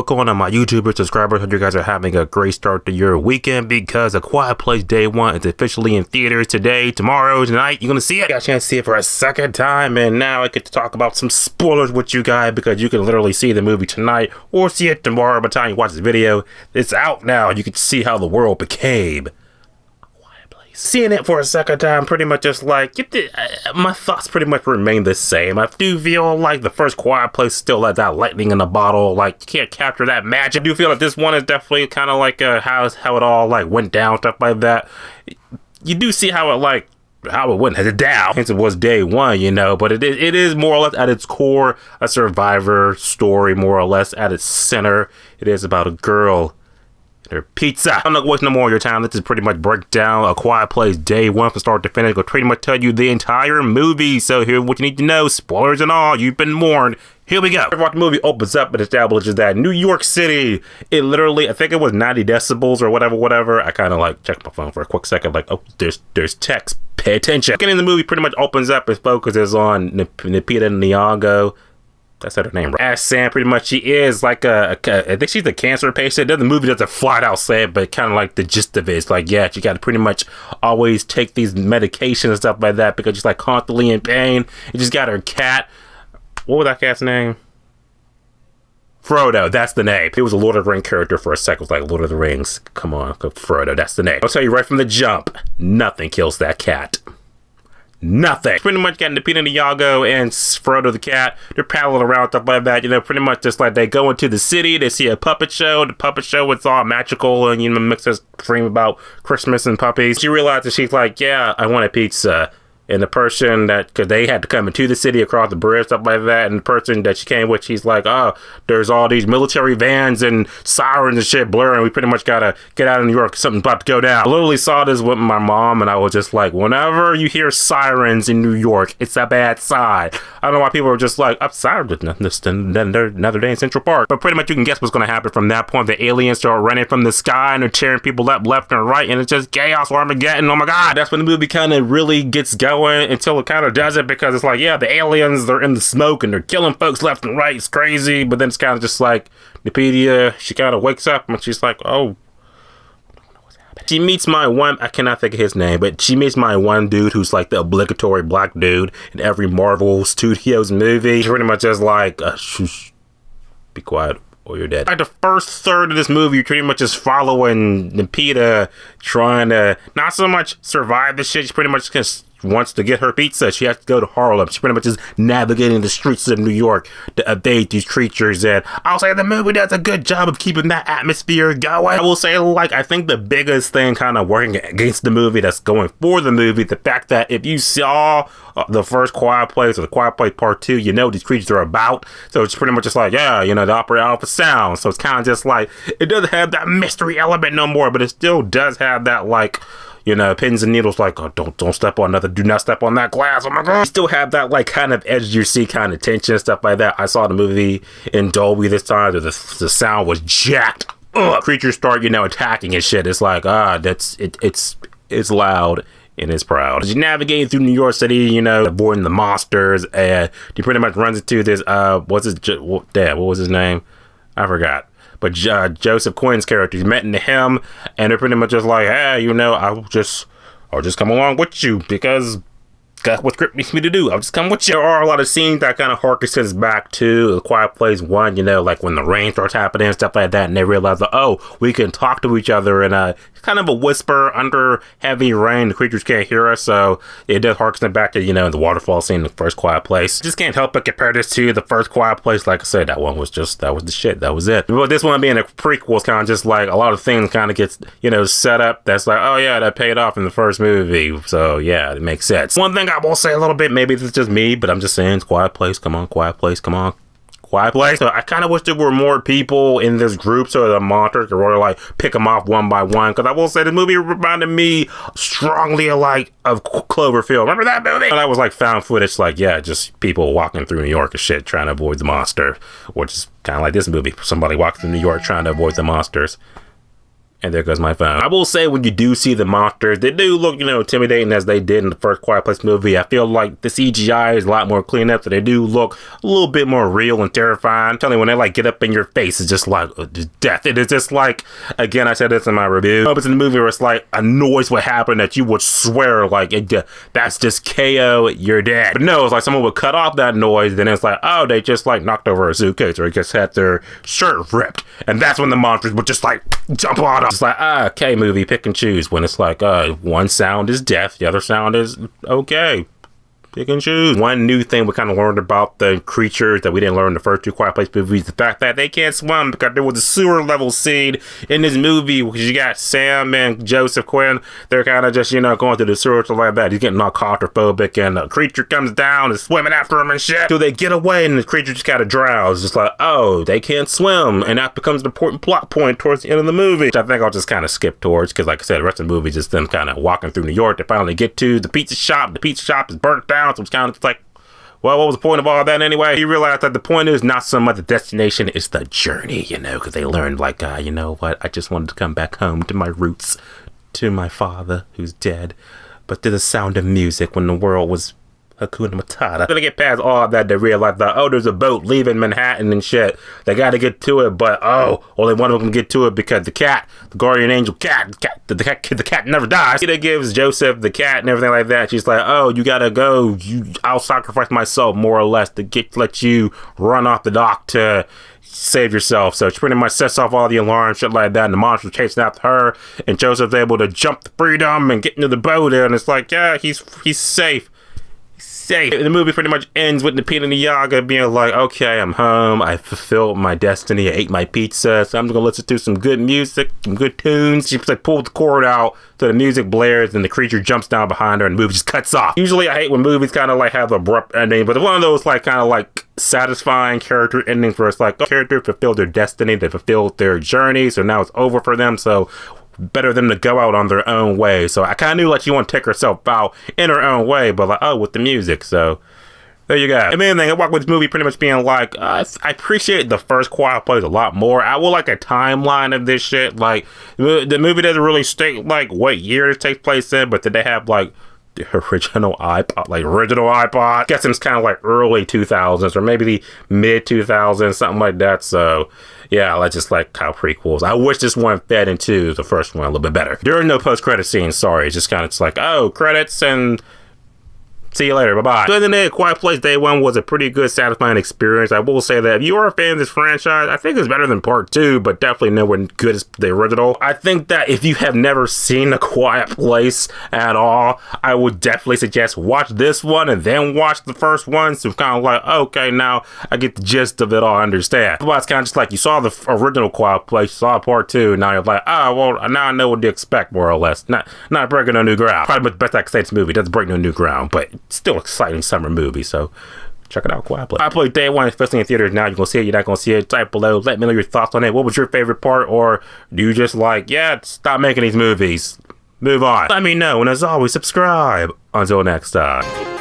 what's going on, my YouTuber subscribers? Hope you guys are having a great start to your weekend, because A Quiet Place Day 1 is officially in theaters today, tomorrow, tonight. You're gonna see it. Got a chance to see it for a second time, and now I get to talk about some spoilers with you guys, because you can literally see the movie tonight or see it tomorrow. By the time you watch this video, it's out now. You can see how the world became. Seeing it for a second time, pretty much just like, my thoughts pretty much remain the same. I do feel like the first Quiet Place still had that lightning in the bottle, like, you can't capture that magic. I do feel like this one is definitely kind of like how it all like went down, stuff like that. You do see how it went down, since it was day one, you know, but it is more or less at its core a survivor story, more or less at its center. It is about a girl or pizza. I'm not wasting no more of your time. This is pretty much break down A Quiet Place Day 1 from start to finish. Go pretty much tell you the entire movie. So here's what you need to know. Spoilers and all. You've been warned. Here we go. The movie opens up and establishes that New York City, it literally, I think it was 90 decibels or whatever. I kind of like checked my phone for a quick second, like, oh, there's text. Pay attention. Beginning of the movie pretty much opens up and focuses on Lupita Nyong'o. That's her name, right? As Sam, pretty much, she is like I think she's a cancer patient. The movie doesn't flat out say it, but kind of like the gist of it. It's like, yeah, she got to pretty much always take these medications and stuff like that, because she's like constantly in pain. And she's got her cat. What was that cat's name? Frodo, that's the name. It was a Lord of the Rings character for a second. It was like Lord of the Rings. Come on, Frodo, that's the name. I'll tell you right from the jump, nothing kills that cat. Nothing. Pretty much getting Lupita Nyong'o and Frodo the cat. They're paddling around, stuff like that. You know, pretty much just like they go into the city. They see a puppet show. The puppet show is all magical and, you know, makes us dream about Christmas and puppies. She realizes, she's like, yeah, I want a pizza. And the person that, because they had to come into the city across the bridge, stuff like that, and the person that she came with, she's like, oh, there's all these military vans and sirens and shit blurring. We pretty much gotta get out of New York. Something's about to go down. I literally saw this with my mom, and I was just like, whenever you hear sirens in New York, it's a bad sign. I don't know why people are just like, up sirens with nothing, then they're another day in Central Park. But pretty much you can guess what's gonna happen from that point. The aliens start running from the sky, and they're tearing people up left and right, and it's just chaos, Armageddon. Oh my god, that's when the movie kind of really gets going. Until it kind of does it, because it's like, yeah, the aliens, they're in the smoke and they're killing folks left and right. It's crazy. But then it's kind of just like Lupita, she kind of wakes up and she's like, oh, I don't know what's happening. She meets my one, I cannot think of his name, but she meets my one dude who's like the obligatory black dude in every Marvel Studios movie. Pretty much just like, shh, be quiet or you're dead. Like the first third of this movie, you're pretty much just following Lupita trying to not so much survive the shit. She pretty much just wants to get her pizza. She has to go to Harlem. She pretty much is navigating the streets of New York to evade these creatures, and I'll say the movie does a good job of keeping that atmosphere going. I will say, like, I think the biggest thing kind of working against the movie that's going for the movie, the fact that if you saw the first Quiet Place or the Quiet Place Part 2, you know these creatures are about. So it's pretty much just like, yeah, you know, they operate off of sound. So it's kind of just like, it doesn't have that mystery element no more, but it still does have that, like, you know, pins and needles, like, oh, don't step on nothing. Do not step on that glass. Oh my god. You still have that, like, kind of edge of your seat kind of tension, stuff like that. I saw the movie in Dolby this time. The sound was jacked up. Creatures start, you know, attacking and shit. It's like, it's loud and it's proud. As you're navigating through New York City, you know, avoiding the monsters, and you pretty much runs into this, what was his name? I forgot. But Joseph Quinn's character, he's met into him, and they're pretty much just like, hey, you know, I'll just come along with you, because that's what script needs me to do. I'll just come with you. There are a lot of scenes that kind of harkens back to A Quiet Place 1, you know, like when the rain starts happening and stuff like that, and they realize that, oh, we can talk to each other in a kind of a whisper under heavy rain. The creatures can't hear us, so it does harken back to, you know, the waterfall scene in the first Quiet Place. Just can't help but compare this to the first Quiet Place. Like I said, that was the shit. That was it. But this one being a prequel is kind of just like a lot of things kind of gets, you know, set up. That's like, oh yeah, that paid off in the first movie. So yeah, it makes sense. One thing I will say a little bit, maybe this is just me, but I'm just saying, it's Quiet Place. Come on, Quiet Place. Come on. Quiet Place. So I kind of wish there were more people in this group so the monsters could really like pick them off one by one. Because I will say the movie reminded me strongly of Cloverfield. Remember that movie? And that was like found footage, like, yeah, just people walking through New York and shit trying to avoid the monster. Which is kind of like this movie. Somebody walking through New York trying to avoid the monsters. And there goes my phone. I will say, when you do see the monsters, they do look, intimidating as they did in the first Quiet Place movie. I feel like the CGI is a lot more clean up, so they do look a little bit more real and terrifying. I'm telling you, when they like get up in your face, it's just like death. It is just like, again, I said this in my review, moments in the movie where it's like a noise would happen that you would swear like that's just KO, you're dead. But no, it's like someone would cut off that noise, then it's like, oh, they just like knocked over a suitcase or just had their shirt ripped, and that's when the monsters would just like jump on them. It's like, okay, movie, pick and choose. When it's like, one sound is death, the other sound is okay. Pick and choose. One new thing we kind of learned about the creatures that we didn't learn in the first two Quiet Place movies, the fact that they can't swim, because there was a sewer level scene in this movie because you got Sam and Joseph Quinn. They're kind of just, going through the sewer or like that. He's getting all claustrophobic, and the creature comes down and swimming after him and shit. So they get away, and the creature just kind of drowns. Just like, oh, they can't swim. And that becomes an important plot point towards the end of the movie, which I think I'll just kind of skip towards, because like I said, the rest of the movie is just them kind of walking through New York. They finally get to the pizza shop. The pizza shop is burnt down. So it's kind of like, well, what was the point of all that anyway? You realize that the point is not so much the destination, it's the journey, because they learned like, you know what, I just wanted to come back home to my roots, to my father who's dead, but to the sound of music when the world was Hakuna Matata. Then they get past all of that, they realize that, oh, there's a boat leaving Manhattan and shit. They gotta get to it, but only one of them can get to it because the cat, the guardian angel cat, the cat never dies. She gives Joseph the cat and everything like that. She's like, oh, you gotta go. I'll sacrifice myself more or less to let you run off the dock to save yourself. So she pretty much sets off all the alarms, shit like that, and the monster's chasing after her, and Joseph's able to jump to freedom and get into the boat, and it's like, yeah, he's safe. The movie pretty much ends with the Peter Yaga being like, okay, I'm home, I fulfilled my destiny, I ate my pizza, so I'm gonna listen to some good music, some good tunes. She like pulls the cord out, so the music blares, and the creature jumps down behind her, and the movie just cuts off. Usually I hate when movies kind of like have an abrupt ending, but it's one of those like kind of like satisfying character endings where it's like, oh, character fulfilled their destiny, they fulfilled their journey, so now it's over for them, so better them to go out on their own way. So I kind of knew like she want to take herself out in her own way, but like, oh, with the music. So there you go. The main thing I walk with this movie pretty much being like, I appreciate the first Quiet Place a lot more. I would like a timeline of this shit. Like the movie doesn't really state like what year it takes place in, but did they have like the original iPod? Guess it's kind of like early 2000s or maybe the mid 2000s, something like that. So yeah, I just like how prequels. I wish this one fed into the first one a little bit better. There are no post-credit scenes, sorry. It's just kind of just like, oh, credits and see you later, bye-bye. So then Quiet Place Day 1 was a pretty good, satisfying experience. I will say that if you are a fan of this franchise, I think it's better than part 2, but definitely nowhere good as the original. I think that if you have never seen A Quiet Place at all, I would definitely suggest watch this one and then watch the first one, so kind of like, okay, now I get the gist of it all, I understand. But it's kind of just like, you saw the original Quiet Place, you saw part 2, now you're like, oh, well, now I know what to expect, more or less. Not breaking no new ground. Probably the best I can say this movie, it doesn't break no new ground, but still exciting summer movie, so check it out. Quiet Place. Quiet Place Day 1, especially in theaters now. You're gonna see it, you're not gonna see it. Type below, let me know your thoughts on it. What was your favorite part, or do you just like, yeah, stop making these movies, move on? Let me know, and as always, subscribe. Until next time.